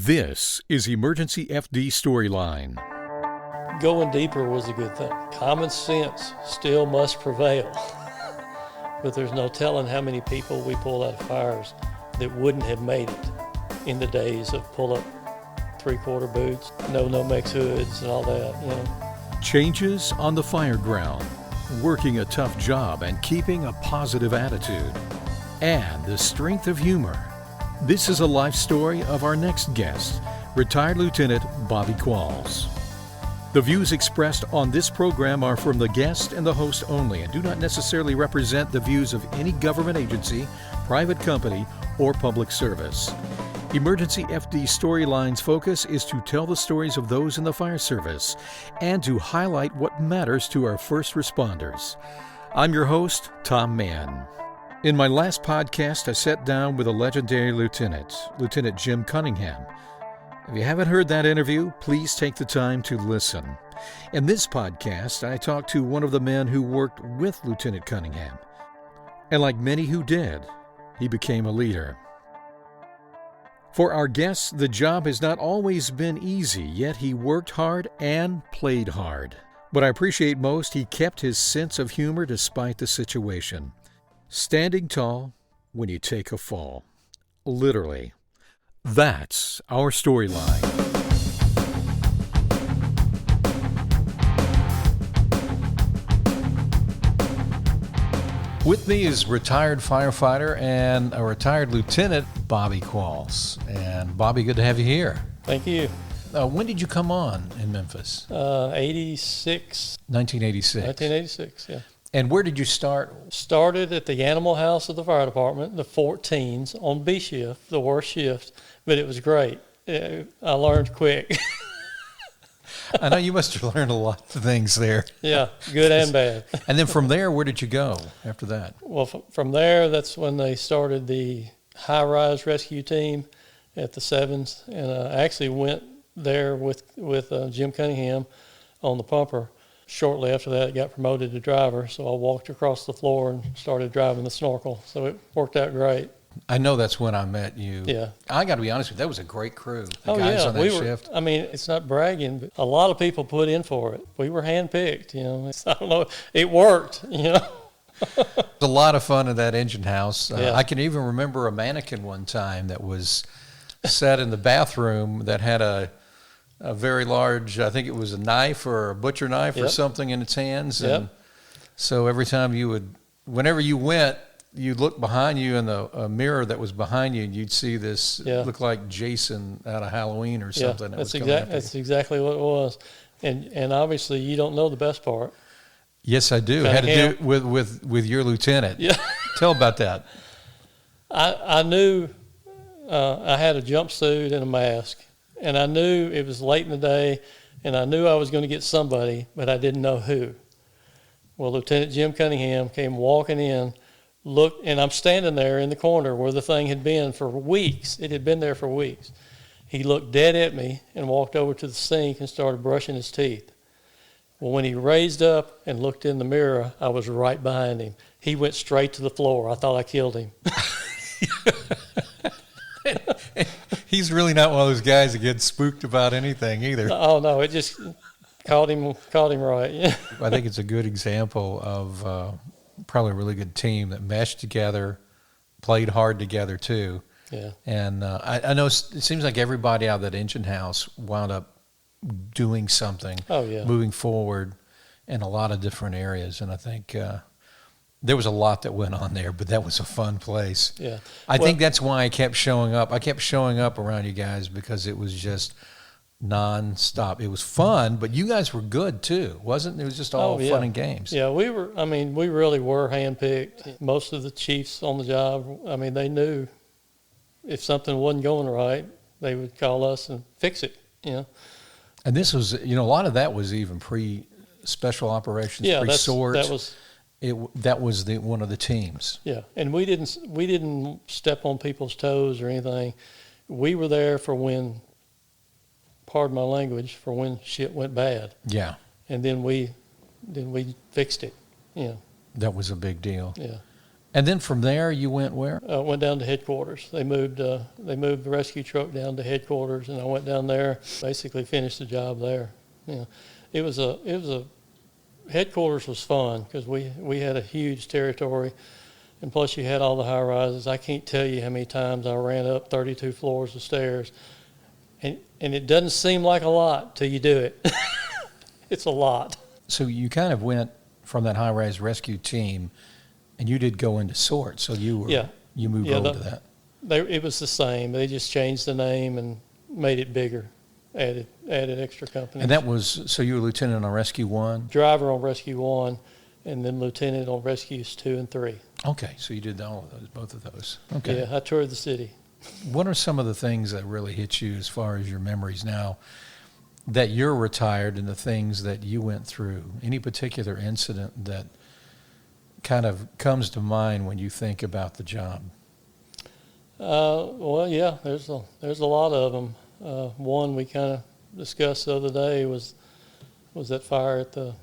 This is Emergency FD Storyline. Going deeper was a good thing. Common sense still must prevail. But there's no telling how many people we pulled out of fires that wouldn't have made it in the days of pull-up three-quarter boots, no-mix hoods and all that, you know. Changes on the fire ground, working a tough job and keeping a positive attitude, and the strength of humor. This is a life story of our next guest, retired Lieutenant Bobby Qualls. The views expressed on this program are from the guest and the host only and do not necessarily represent the views of any government agency, private company, or public service. Emergency FD Storyline's focus is to tell the stories of those in the fire service and to highlight what matters to our first responders. I'm your host, Tom Mann. In my last podcast, I sat down with a legendary lieutenant, Lieutenant Jim Cunningham. If you haven't heard that interview, please take the time to listen. In this podcast, I talked to one of the men who worked with Lieutenant Cunningham. And like many who did, he became a leader. For our guests, the job has not always been easy, yet he worked hard and played hard. What I appreciate most, he kept his sense of humor despite the situation. Standing tall when you take a fall. Literally. That's our storyline. With me is retired firefighter and a retired lieutenant, Bobby Qualls. And Bobby, good to have you here. Thank you. When did you come on in Memphis? 86. 1986. 1986, yeah. And where did you start? Started at the animal house of the fire department, the 14s, on B shift, the worst shift, but it was great. I learned quick. I know you must have learned a lot of things there. Yeah, good and bad. And then from there, where did you go after that? Well, from there, that's when they started the high-rise rescue team at the 7s, and I actually went there with Jim Cunningham on the pumper. Shortly after that, I got promoted to driver, so I walked across the floor and started driving the snorkel, so it worked out great. I know that's when I met you. Yeah. I got to be honest with you, that was a great crew. The oh, guys yeah. on that shift. I mean, it's not bragging, but a lot of people put in for it. We were handpicked, you know. I don't know. It worked, you know. It was a lot of fun in that engine house. Yeah. I can even remember a mannequin one time that was set in the bathroom that had a very large, I think it was a knife or a butcher knife or something in its hands. And so every time whenever you went, you'd look behind you in the mirror that was behind you, and you'd see this look like Jason out of Halloween or something. Yeah, that's exactly what it was. And obviously you don't know the best part. Yes, I do. Had to do with your lieutenant. Yeah. Tell about that. I knew I had a jumpsuit and a mask, and I knew it was late in the day, and I knew I was going to get somebody, but I didn't know who. Well, Lieutenant Jim Cunningham came walking in, looked, and I'm standing there in the corner where the thing had been for weeks. It had been there for weeks. He looked dead at me and walked over to the sink and started brushing his teeth. Well, when he raised up and looked in the mirror, I was right behind him. He went straight to the floor. I thought I killed him. He's really not one of those guys that gets spooked about anything either. Oh, no, it just caught him right. Yeah. I think it's a good example of probably a really good team that meshed together, played hard together too. Yeah. And I know it seems like everybody out of that engine house wound up doing something, moving forward in a lot of different areas. And I think there was a lot that went on there, but that was a fun place. Yeah. I think that's why I kept showing up. I kept showing up around you guys because it was just non-stop. It was fun, but you guys were good too, wasn't it? It was just all fun and games. Yeah, we really were handpicked. Most of the chiefs on the job, they knew if something wasn't going right, they would call us and fix it, you know. And this was, a lot of that was even pre-special operations, pre-sorts. That was one of the teams. Yeah, and we didn't step on people's toes or anything. We were there for when, pardon my language, for when shit went bad. Yeah. And then we fixed it. Yeah. That was a big deal. Yeah. And then from there, you went where? Went down to headquarters. They moved the rescue truck down to headquarters, and I went down there, basically finished the job there. You know, it was a headquarters was fun because we had a huge territory, and plus you had all the high rises. I can't tell you how many times I ran up 32 floors of stairs, and it doesn't seem like a lot till you do it. It's a lot. So you kind of went from that high-rise rescue team, and you did go into SORT. So you moved over to that. It was the same. They just changed the name and made it bigger, added extra companies. And that was, so you were lieutenant on Rescue 1? Driver on Rescue 1, and then lieutenant on Rescues 2 and 3. Okay, so you did all of those, both of those. Okay. Yeah, I toured the city. What are some of the things that really hit you as far as your memories now that you're retired and the things that you went through? Any particular incident that kind of comes to mind when you think about the job? Well, yeah, there's a lot of them. One we kind of discussed the other day was that fire at the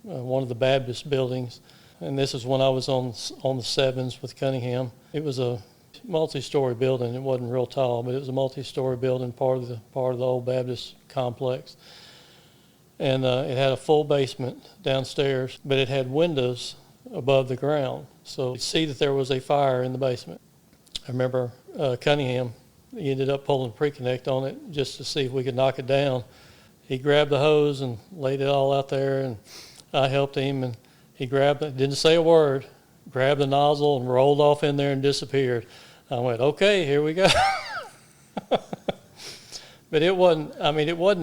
one of the Baptist buildings, and this is when I was on the Sevens with Cunningham. It was a multi-story building. It wasn't real tall, but it was a multi-story building, part of the old Baptist complex. And it had a full basement downstairs, but it had windows above the ground, so you'd see that there was a fire in the basement. I remember Cunningham, he ended up pulling pre-connect on it just to see if we could knock it down. He grabbed the hose and laid it all out there, and I helped him, and he grabbed it, didn't say a word, grabbed the nozzle and rolled off in there and disappeared. I went, okay, here we go. But it wasn't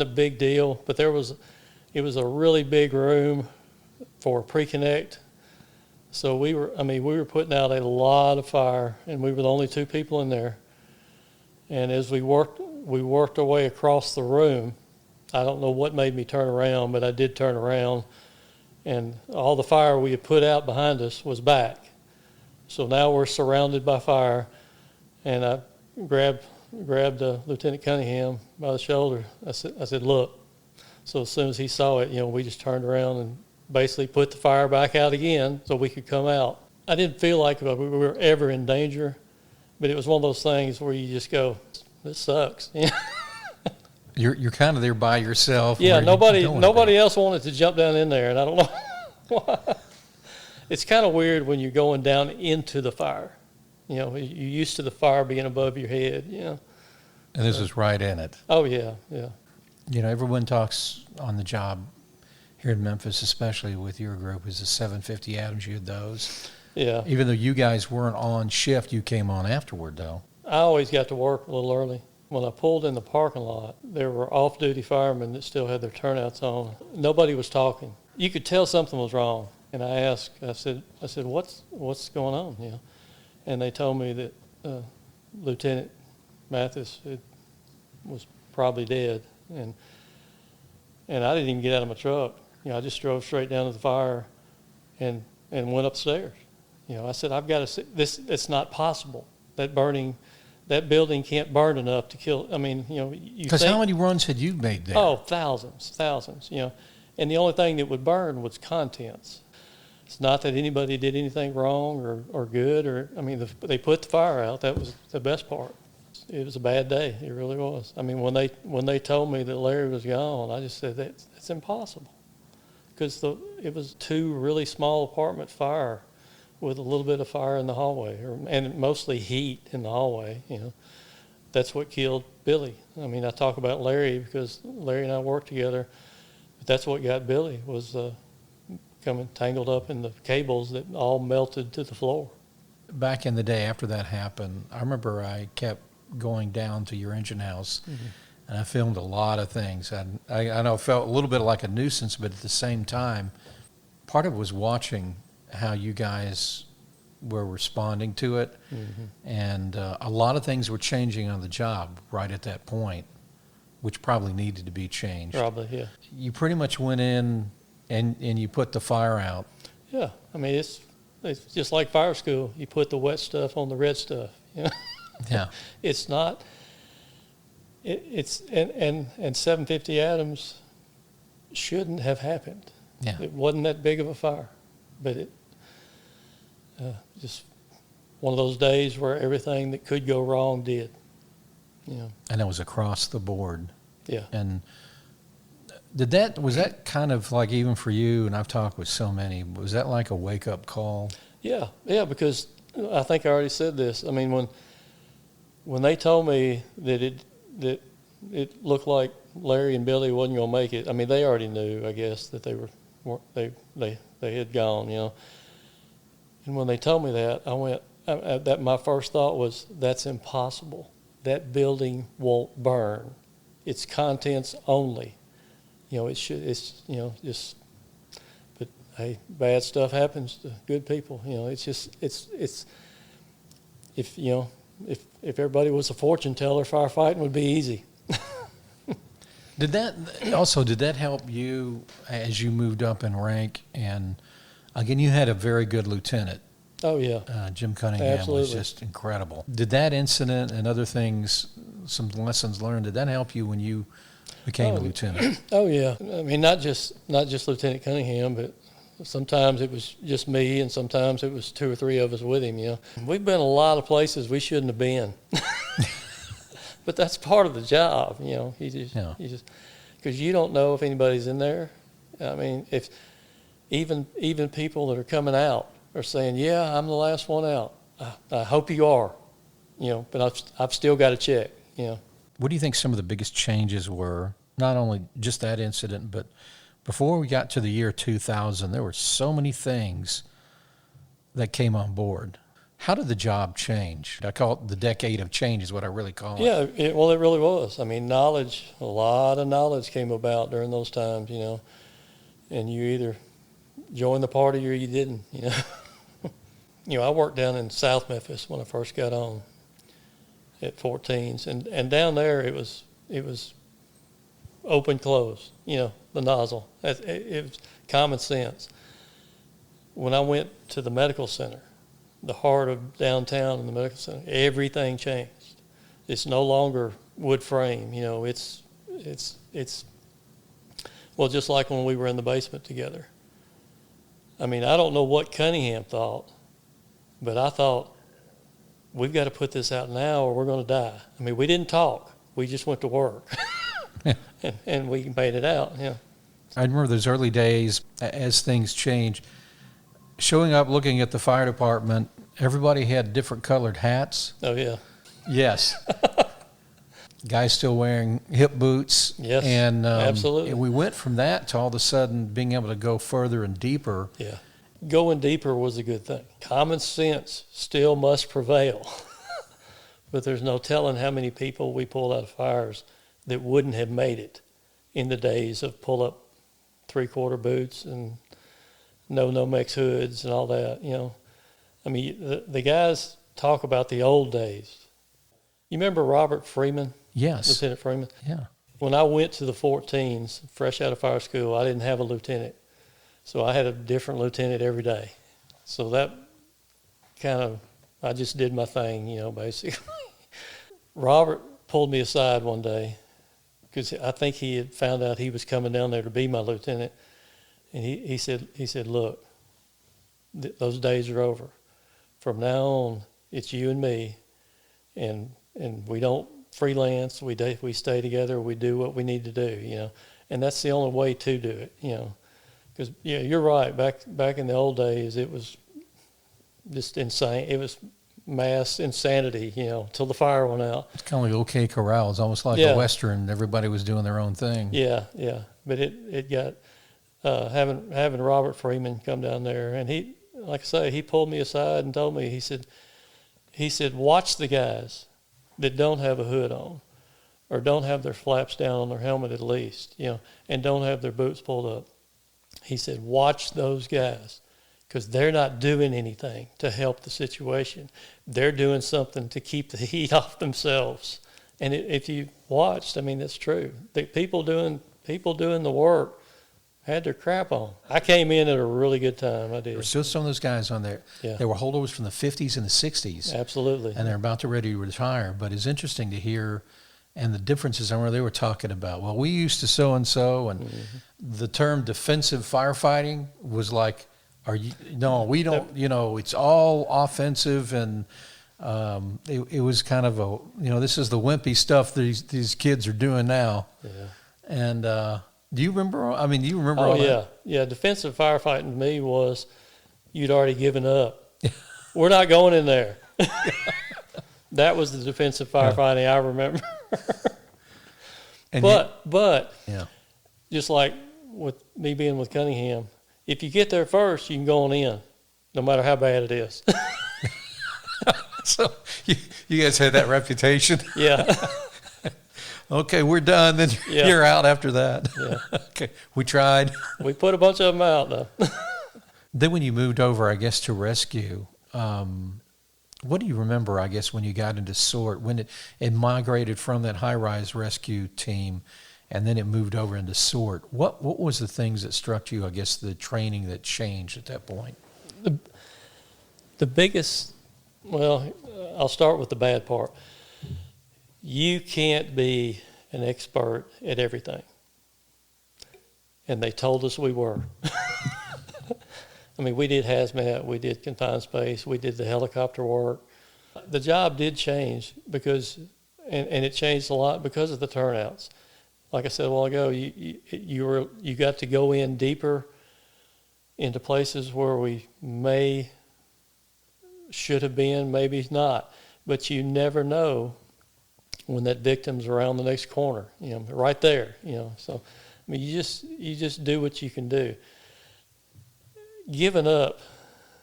a big deal, but it was a really big room for pre-connect. So we were putting out a lot of fire, and we were the only two people in there. And as we worked our way across the room. I don't know what made me turn around, but I did turn around, and all the fire we had put out behind us was back. So now we're surrounded by fire, and I grabbed Lieutenant Cunningham by the shoulder. I said, look. So as soon as he saw it, we just turned around and basically put the fire back out again so we could come out. I didn't feel like we were ever in danger, but it was one of those things where you just go, this sucks. You're kind of there by yourself. Yeah, nobody else wanted to jump down in there, and I don't know why. It's kind of weird when you're going down into the fire. You're used to the fire being above your head. And this is right in it. Oh yeah, yeah. Everyone talks on the job here in Memphis, especially with your group, is the 750 Adams. You had those. Yeah. Even though you guys weren't on shift, you came on afterward, though. I always got to work a little early. When I pulled in the parking lot, there were off-duty firemen that still had their turnouts on. Nobody was talking. You could tell something was wrong. And I said, what's going on? And they told me that Lieutenant Mathis was probably dead. And I didn't even get out of my truck. I just drove straight down to the fire and went upstairs. I said, I've got to see this. It's not possible. That building can't burn enough to kill. Because how many runs had you made there? Oh, thousands. And the only thing that would burn was contents. It's not that anybody did anything wrong or good, they put the fire out. That was the best part. It was a bad day. It really was. When they told me that Larry was gone, I just said that's impossible, because it was two really small apartment fire with a little bit of fire in the hallway, and mostly heat in the hallway. That's what killed Billy. I talk about Larry because Larry and I worked together, but that's what got Billy, was coming tangled up in the cables that all melted to the floor. Back in the day after that happened, I remember I kept going down to your engine house, and I filmed a lot of things. I know it felt a little bit like a nuisance, but at the same time, part of it was watching how you guys were responding to it, and a lot of things were changing on the job right at that point, which probably needed to be changed. Probably, yeah. You pretty much went in and you put the fire out. Yeah, it's just like fire school. You put the wet stuff on the red stuff. Yeah. It's not. It's 750 Adams shouldn't have happened. Yeah. It wasn't that big of a fire, but it just one of those days where everything that could go wrong did. And it was across the board. Yeah. And was that kind of like, even for you, and I've talked with so many, was that like a wake-up call? Yeah, because I think I already said this. I mean, when they told me that it looked like Larry and Billy wasn't going to make it, I mean, they already knew, I guess, that they had gone, And when they told me that, I went, my first thought was, that's impossible. That building won't burn. It's contents only. But hey, bad stuff happens to good people. If everybody was a fortune teller, firefighting would be easy. Did that help you as you moved up in rank? And again, you had a very good lieutenant. Oh yeah, Jim Cunningham. Absolutely. Was just incredible. Did that incident and other things, some lessons learned, did that help you when you became a lieutenant? Oh yeah. I mean, not just Lieutenant Cunningham, but sometimes it was just me, and sometimes it was 2 or 3 of us with him. We've been a lot of places we shouldn't have been, but that's part of the job. Because you don't know if anybody's in there. I mean, if even people that are coming out are saying, "Yeah, I'm the last one out." I hope you are, but I've still got to check. What do you think some of the biggest changes were? Not only just that incident, but before we got to the year 2000, there were so many things that came on board. How did the job change? I call it the decade of change is what I really call it. Yeah, it really was. I mean, a lot of knowledge came about during those times, and you either joined the party or you didn't, I worked down in South Memphis when I first got on at 14s, and down there it was open, close, the nozzle. It was common sense. When I went to the medical center, the heart of downtown in the medical center, everything changed. It's no longer wood frame, it's well, just like when we were in the basement together. I mean, I don't know what Cunningham thought, but I thought, we've got to put this out now or we're going to die. I mean, we didn't talk. We just went to work. and we made it out, I remember those early days as things changed. Showing up, looking at the fire department, everybody had different colored hats. Oh, yeah. Yes. Guys still wearing hip boots. Yes, and absolutely. And we went from that to all of a sudden being able to go further and deeper. Yeah. Going deeper was a good thing. Common sense still must prevail. But there's no telling how many people we pulled out of fires that wouldn't have made it in the days of pull-up 3/4 boots and no Nomex hoods and all that, I mean, the guys talk about the old days. You remember Robert Freeman? Yes. Lieutenant Freeman? Yeah. When I went to the 14s, fresh out of fire school, I didn't have a lieutenant. So I had a different lieutenant every day. So that I just did my thing, basically. Robert pulled me aside one day because I think he had found out he was coming down there to be my lieutenant. And he said, look, those days are over. From now on, it's you and me, and we don't freelance. We stay together. We do what we need to do, and that's the only way to do it, Because you're right. Back in the old days, it was just insane. It was mass insanity, till the fire went out. It's kind of like OK Corral. It's almost like a Western. Everybody was doing their own thing. Yeah. But it got having Robert Freeman come down there, and he, like I say, he pulled me aside and told me, he said, watch the guys that don't have a hood on, or don't have their flaps down on their helmet at least, and don't have their boots pulled up. He said, watch those guys, because they're not doing anything to help the situation. They're doing something to keep the heat off themselves. And if you watched, I mean, that's true. The people doing the work had their crap on. I came in at a really good time. I did. There were still some of those guys on there. Yeah. They were holdovers from the 50s and the 60s. Absolutely. And they're about to ready to retire. But it's interesting to hear, and the differences. I remember they were talking about, well, we used to so-and-so, and the term defensive firefighting was like Are you? No, we don't. You know, it's all offensive, and it was kind of a, this is the wimpy stuff these kids are doing now. Yeah. And do you remember? I mean, do you remember? Oh, all yeah. that? Yeah. Defensive firefighting to me was you'd already given up. We're not going in there. That was the defensive firefighting I remember. And but yeah. just like with me being with Cunningham, if you get there first, you can go on in, no matter how bad it is. So you guys had that reputation. Yeah. Okay, we're done. Then you're out after that. Yeah. Okay, we tried. We put a bunch of them out, though. Then when you moved over, I guess, to rescue, what do you remember, I guess, when you got into SORT, when it migrated from that high-rise rescue team and then it moved over into SORT? What was the things that struck you, I guess, the training that changed at that point? The biggest, well, I'll start with the bad part. You can't be an expert at everything. And they told us we were. I mean, we did hazmat, we did confined space, we did the helicopter work. The job did change because, and it changed a lot because of the turnouts. Like I said a while ago, you got to go in deeper into places where we should have been, maybe not. But you never know when that victim's around the next corner, right there, So, I mean, you just do what you can do. Giving up,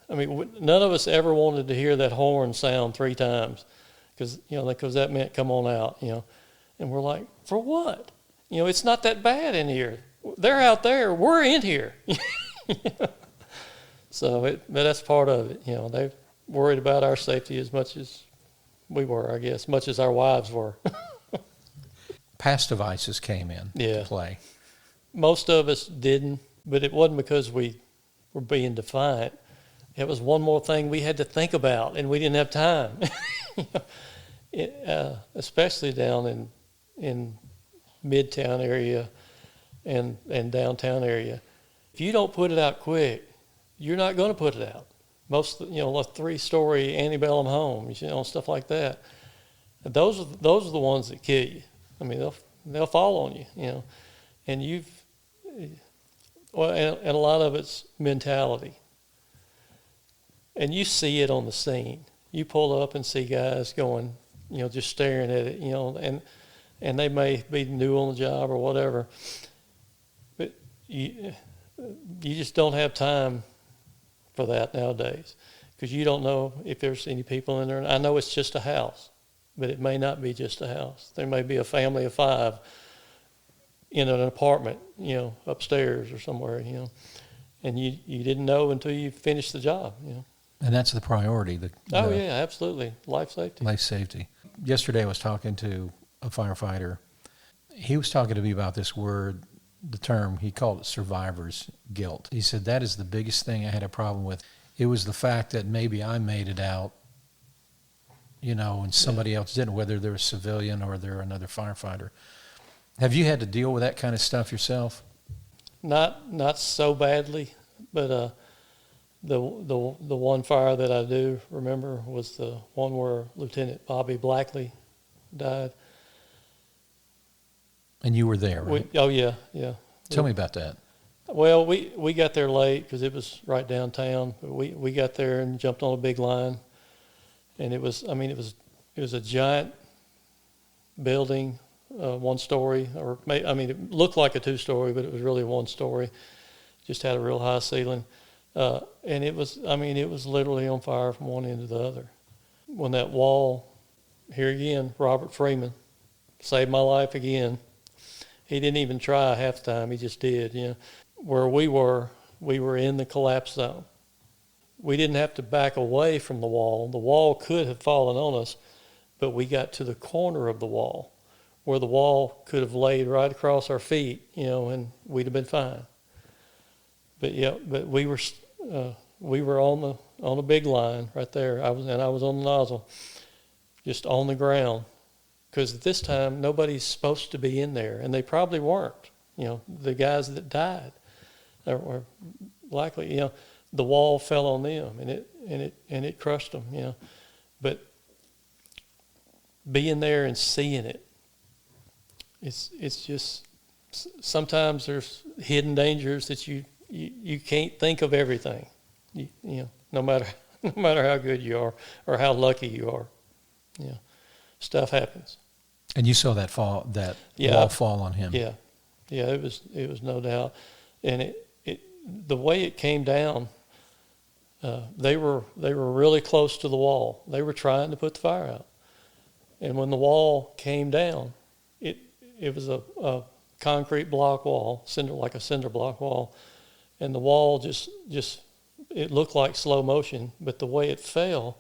I mean, none of us ever wanted to hear that horn sound 3 times because that meant come on out, And we're like, for what? It's not that bad in here. They're out there. We're in here. So but that's part of it. They worried about our safety as much as we were, I guess, much as our wives were. Past devices came in to play. Most of us didn't, but it wasn't because we were being defiant. It was one more thing we had to think about, and we didn't have time. Especially down in Midtown area and downtown area. If you don't put it out quick, you're not going to put it out. Most, like 3-story antebellum homes, stuff like that. Those are the ones that kill you. I mean, they'll fall on you, and and a lot of it's mentality. And you see it on the scene. You pull up and see guys going, just staring at it, and they may be new on the job or whatever, but you just don't have time for that nowadays because you don't know if there's any people in there. I know it's just a house, but it may not be just a house. There may be a family of 5 in an apartment, upstairs or somewhere, and you didn't know until you finished the job, And that's the priority. Oh, yeah, absolutely. Life safety. Life safety. Yesterday I was talking to a firefighter. He was talking to me about this word, the term, he called it survivor's guilt. He said, that is the biggest thing I had a problem with. It was the fact that maybe I made it out, and somebody else didn't, whether they're a civilian or they're another firefighter. Have you had to deal with that kind of stuff yourself? Not so badly, but the one fire that I do remember was the one where Lieutenant Bobby died. And you were there, right? Yeah. Tell me about that. Well, we got there late because it was right downtown. But we got there and jumped on a big line, and it was a giant building, 1 story, it looked like a 2-story, but it was really 1 story. Just had a real high ceiling, and it was literally on fire from one end to the other. When that wall, here again, Robert Freeman saved my life again. He didn't even try half the time. He just did, Where we were in the collapse zone. We didn't have to back away from the wall. The wall could have fallen on us, but we got to the corner of the wall where the wall could have laid right across our feet, and we'd have been fine. But we were on the big line right there. I was on the nozzle, just on the ground. Because at this time, nobody's supposed to be in there, and they probably weren't. The guys that died, or likely, the wall fell on them, and it crushed them, you know. But being there and seeing it, it's just, sometimes there's hidden dangers that you can't think of everything, you know, no matter how good you are or how lucky you are, you know, stuff happens. And you saw that wall fall on him. Yeah, it was no doubt, and the way it came down, they were really close to the wall. They were trying to put the fire out, and when the wall came down, it was a concrete block wall, like a cinder block wall, and the wall just it looked like slow motion, but the way it fell,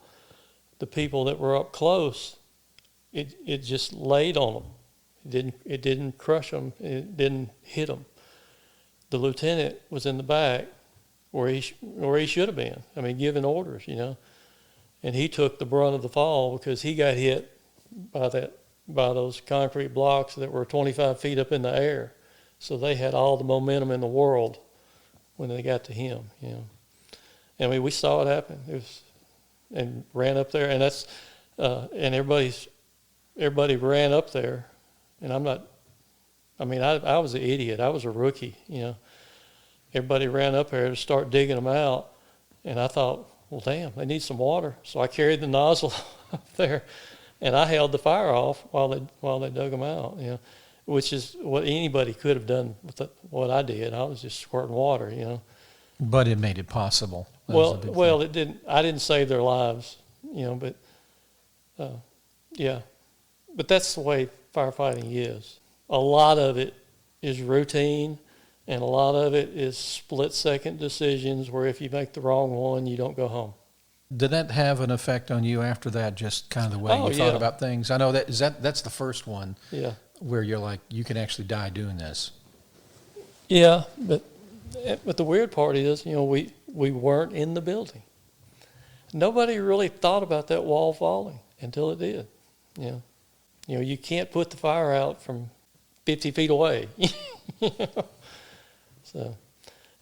the people that were up close, it just laid on them. It didn't crush them. It didn't hit them. The lieutenant was in the back where he should have been. I mean, giving orders, you know, and he took the brunt of the fall because he got hit by those concrete blocks that were 25 feet up in the air. So they had all the momentum in the world when they got to him, you know. I mean, we saw it happen. And ran up there, and that's and everybody ran up there, and I was an idiot. I was a rookie, you know. Everybody ran up there to start digging them out, and I thought, well, damn, they need some water. So I carried the nozzle up there, and I held the fire off while they dug them out, you know, which is what anybody could have done with what I did. I was just squirting water, you know. But it made it possible. Well, it didn't. I didn't save their lives, you know, but yeah. But that's the way firefighting is. A lot of it is routine, and a lot of it is split-second decisions where if you make the wrong one, you don't go home. Did that have an effect on you after that, just kind of the way you thought about things? I know that's the first one where you're like, you can actually die doing this. Yeah, but the weird part is, you know, we weren't in the building. Nobody really thought about that wall falling until it did. You know, you can't put the fire out from 50 feet away. So,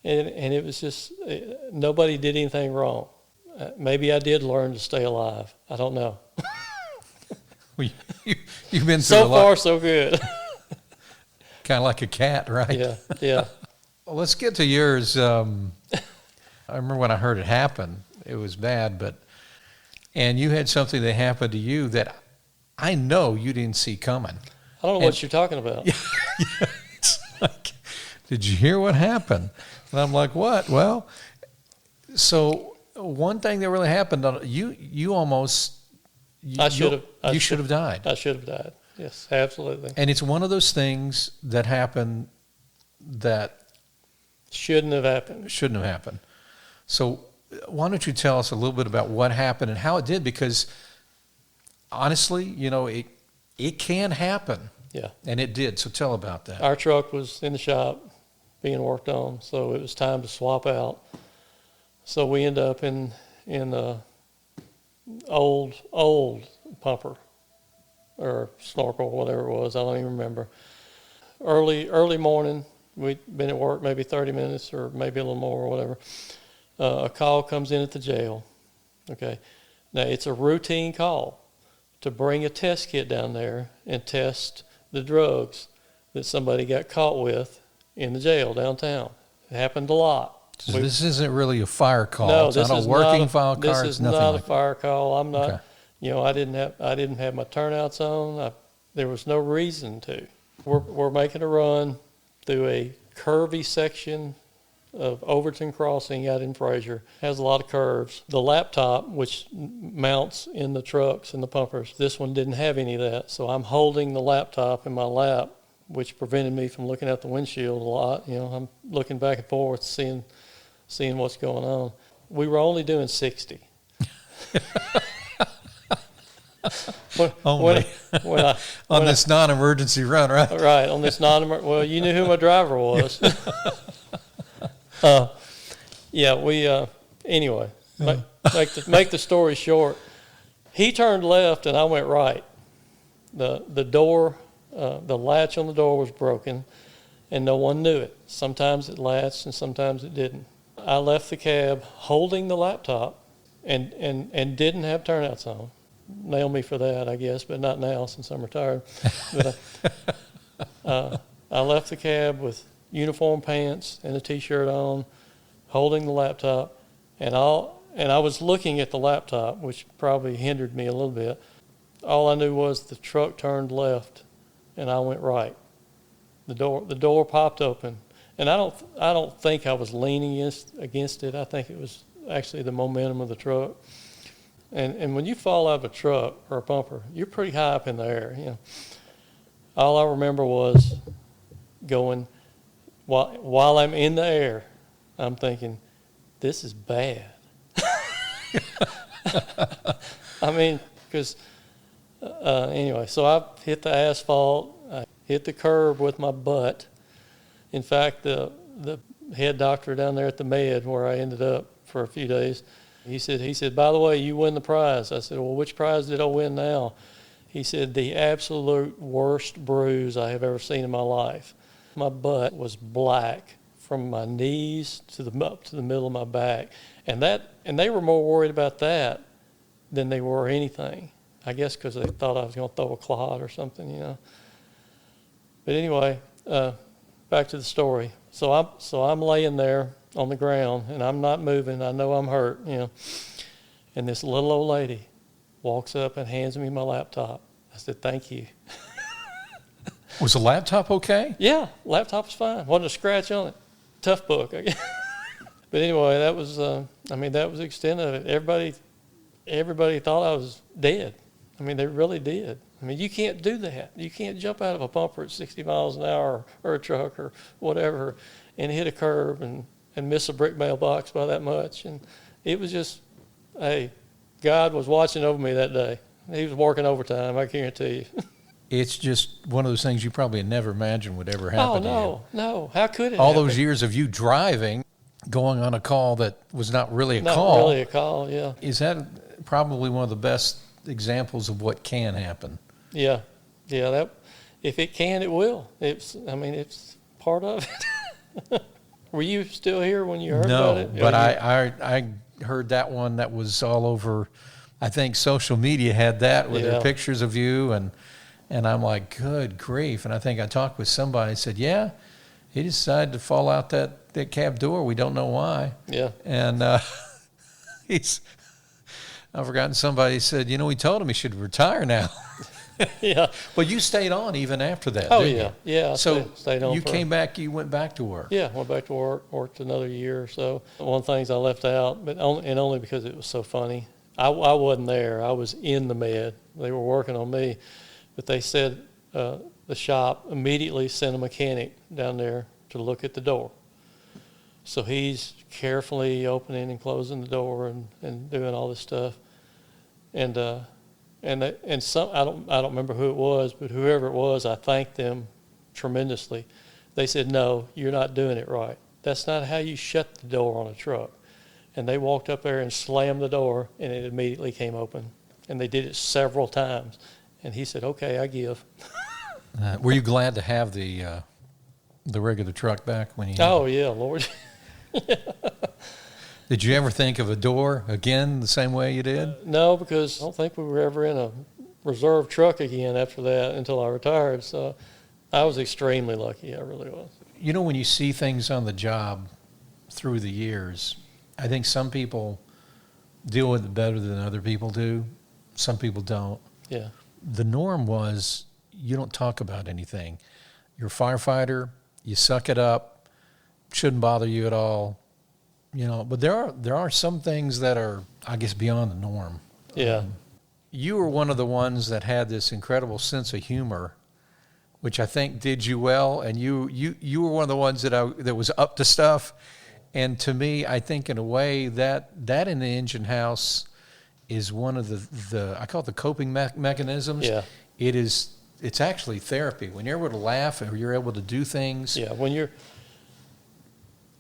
and it was just, nobody did anything wrong. Maybe I did learn to stay alive. I don't know. Well, you've been through so a lot. far, so good. Kind of like a cat, right? Yeah. Well, let's get to yours. I remember when I heard it happen, it was bad, and you had something that happened to you that I know you didn't see coming. I don't know what you're talking about. Yeah, it's like, did you hear what happened? And I'm like, what? Well, so one thing that really happened, you almost, you should have died. I should have died. Yes, absolutely. And it's one of those things that happen that shouldn't have happened. So why don't you tell us a little bit about what happened and how it did? Because honestly, you know, it can happen. Yeah. And it did. So tell about that. Our truck was in the shop being worked on, so it was time to swap out. So we ended up in the old pumper or snorkel, whatever it was. I don't even remember. Early morning, we'd been at work maybe 30 minutes or maybe a little more or whatever. A call comes in at the jail. Okay. Now, it's a routine call to bring a test kit down there and test the drugs that somebody got caught with in the jail downtown. It happened a lot. So this isn't really a fire call. No, it's not a working fire call. This is not a fire call. I'm not. Okay. You know, I didn't have my turnouts on. There was no reason to. We're making a run through a curvy section of Overton Crossing out in Fraser. Has a lot of curves. The laptop, which mounts in the trucks and the pumpers, this one didn't have any of that. So I'm holding the laptop in my lap, which prevented me from looking out the windshield a lot. You know, I'm looking back and forth, seeing what's going on. We were only doing 60. On this non-emergency run, right? Right, on this well, you knew who my driver was. Anyway, make the story short. He turned left and I went right. The door, the latch on the door was broken and no one knew it. Sometimes it latched and sometimes it didn't. I left the cab holding the laptop and didn't have turnouts on. Nail me for that, I guess, but not now since I'm retired. But I left the cab with uniform pants and a T-shirt on, holding the laptop, and I was looking at the laptop, which probably hindered me a little bit. All I knew was the truck turned left, and I went right. The door popped open, and I don't think I was leaning against it. I think it was actually the momentum of the truck. And when you fall out of a truck or a bumper, you're pretty high up in the air. You know, all I remember was going while I'm in the air, I'm thinking, this is bad. I mean, because anyway, so I hit the asphalt. I hit the curb with my butt. In fact, the head doctor down there at the Med, where I ended up for a few days, he said, by the way, you win the prize. I said, well, which prize did I win now? He said, the absolute worst bruise I have ever seen in my life. My butt was black from my knees up to the middle of my back, and they were more worried about that than they were anything. I guess because they thought I was going to throw a clot or something, you know. But anyway, back to the story. So I'm laying there on the ground, and I'm not moving. I know I'm hurt, you know. And this little old lady walks up and hands me my laptop. I said, thank you. Was the laptop okay? Yeah, laptop was fine. Wasn't a scratch on it. Tough book, I guess. But anyway, that was that was the extent of it. Everybody thought I was dead. I mean, they really did. I mean, you can't do that. You can't jump out of a bumper at 60 miles an hour or a truck or whatever and hit a curb and miss a brick mailbox by that much. And it was just, hey, God was watching over me that day. He was working overtime, I guarantee you. It's just one of those things you probably never imagined would ever happen to you. Oh, no. How could it All happen? those years of you driving, going on a call that was not really a Not call. Not really a call, yeah. Is that probably one of the best examples of what can happen? Yeah. That if it can, it will. It's part of it. Were you still here when you heard about it? No, but I heard that one that was all over. I think social media had that with their pictures of you, and I'm like, good grief. And I think I talked with somebody and said, yeah, he decided to fall out that cab door. We don't know why. Yeah. And I've forgotten, somebody said, we told him he should retire now. Yeah. But you stayed on even after that, Oh, didn't yeah. you? Yeah. So stayed on. You came back, you went back to work. Yeah, went back to work, worked another year or so. One of the things I left out, but only because it was so funny. I wasn't there. I was in the Med. They were working on me. But they said the shop immediately sent a mechanic down there to look at the door. So he's carefully opening and closing the door and doing all this stuff. And some I don't remember who it was, but whoever it was, I thanked them tremendously. They said, no, you're not doing it right. That's not how you shut the door on a truck. And they walked up there and slammed the door, and it immediately came open. And they did it several times. And he said, okay, I give. Were you glad to have the regular truck back when you? Oh, yeah, Lord. Did you ever think of a door again the same way you did? No, because I don't think we were ever in a reserve truck again after that until I retired. So I was extremely lucky. I really was. When you see things on the job through the years, I think some people deal with it better than other people do. Some people don't. Yeah. The norm was you don't talk about anything. You're a firefighter. You suck it up. Shouldn't bother you at all. But there are some things that are, I guess, beyond the norm. Yeah. You were one of the ones that had this incredible sense of humor, which I think did you well. And you were one of the ones that was up to stuff. And to me, I think in a way that in the engine house is one of the I call it the coping mechanisms. Yeah. It's actually therapy. When you're able to laugh or you're able to do things. Yeah.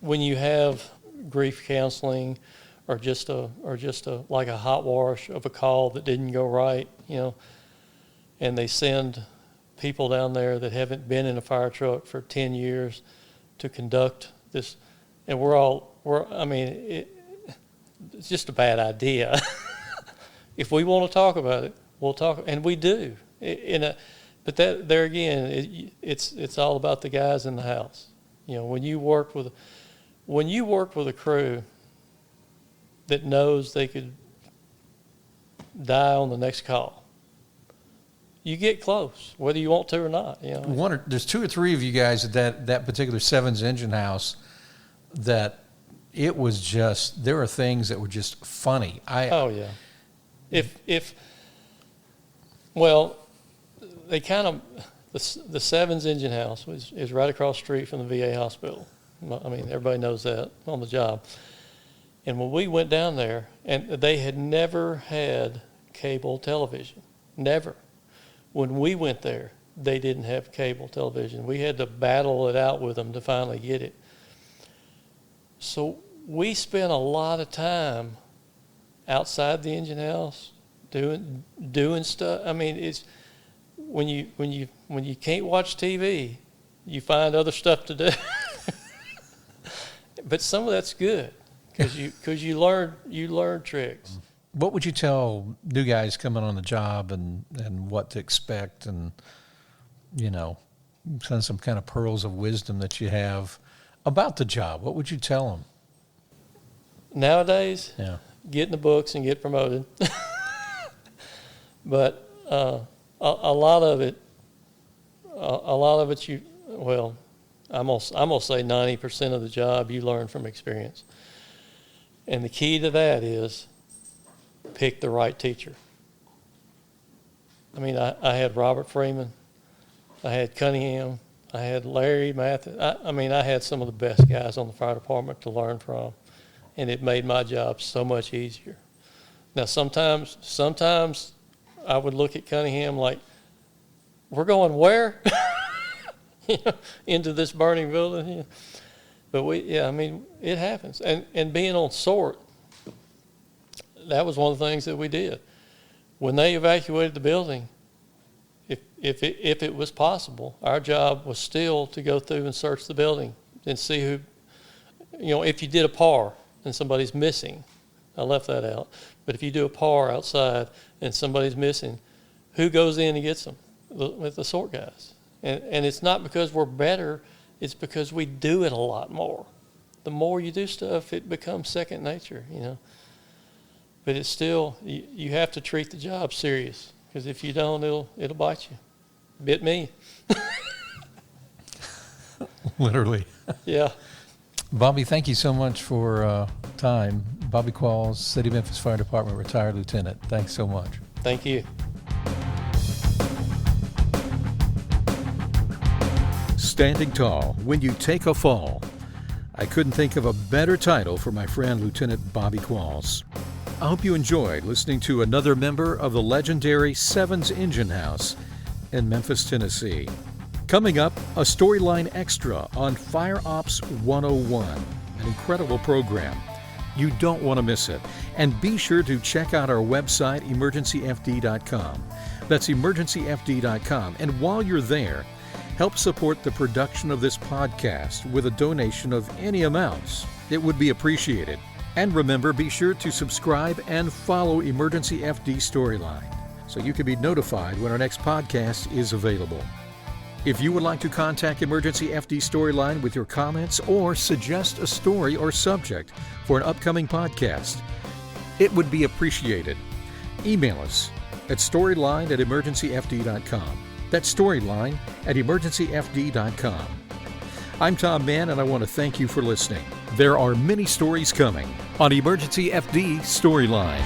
When you have grief counseling or just like a hot wash of a call that didn't go right, and they send people down there that haven't been in a fire truck for 10 years to conduct this and it's just a bad idea. If we want to talk about it, we'll talk, and we do. But there again, it's all about the guys in the house. You know, when you work with a crew that knows they could die on the next call, you get close, whether you want to or not. You know, There's 2 or 3 of you guys at that particular Sevens engine house that it was just, there are things that were just funny. Oh yeah. They kind of, the Sevens engine house is right across the street from the VA hospital. I mean, everybody knows that on the job. And when we went down there, and they had never had cable television, never. When we went there, they didn't have cable television. We had to battle it out with them to finally get it. So we spent a lot of time outside the engine house doing stuff. I mean, it's when you can't watch TV, you find other stuff to do. But some of that's good because you learn tricks. What would you tell new guys coming on the job and what to expect, and some kind of pearls of wisdom that you have about the job? What would you tell them? Nowadays, yeah, get in the books and get promoted. But a lot of it, I'm gonna say 90% of the job you learn from experience, and the key to that is pick the right teacher. I mean, I had Robert Freeman, I had Cunningham, I had Larry Mathis. I had some of the best guys on the fire department to learn from, and it made my job so much easier. Now, sometimes I would look at Cunningham like, we're going where? Into this burning building. But it happens. And being on SORT, that was one of the things that we did. When they evacuated the building, if it was possible, our job was still to go through and search the building and see who, if you did a PAR and somebody's missing, I left that out, but if you do a PAR outside and somebody's missing, who goes in and gets them? With the SORT guys. And it's not because we're better, it's because we do it a lot more. The more you do stuff, it becomes second nature, But it's still, you have to treat the job serious, because if you don't, it'll bite you. Bit me. Literally. Yeah. Bobby, thank you so much for time. Bobby Qualls, City of Memphis Fire Department, retired lieutenant. Thanks so much. Thank you. Standing tall when you take a fall. I couldn't think of a better title for my friend Lieutenant Bobby Qualls. I hope you enjoyed listening to another member of the legendary Sevens Engine House in Memphis, Tennessee. Coming up, a Storyline Extra on Fire Ops 101, an incredible program. You don't want to miss it. And be sure to check out our website, EmergencyFD.com. That's EmergencyFD.com. And while you're there, help support the production of this podcast with a donation of any amounts. It would be appreciated. And remember, be sure to subscribe and follow Emergency FD Storyline so you can be notified when our next podcast is available. If you would like to contact Emergency FD Storyline with your comments or suggest a story or subject for an upcoming podcast, it would be appreciated. Email us at storyline@emergencyfd.com. That's storyline@emergencyfd.com. I'm Tom Mann, and I want to thank you for listening. There are many stories coming on Emergency FD Storyline.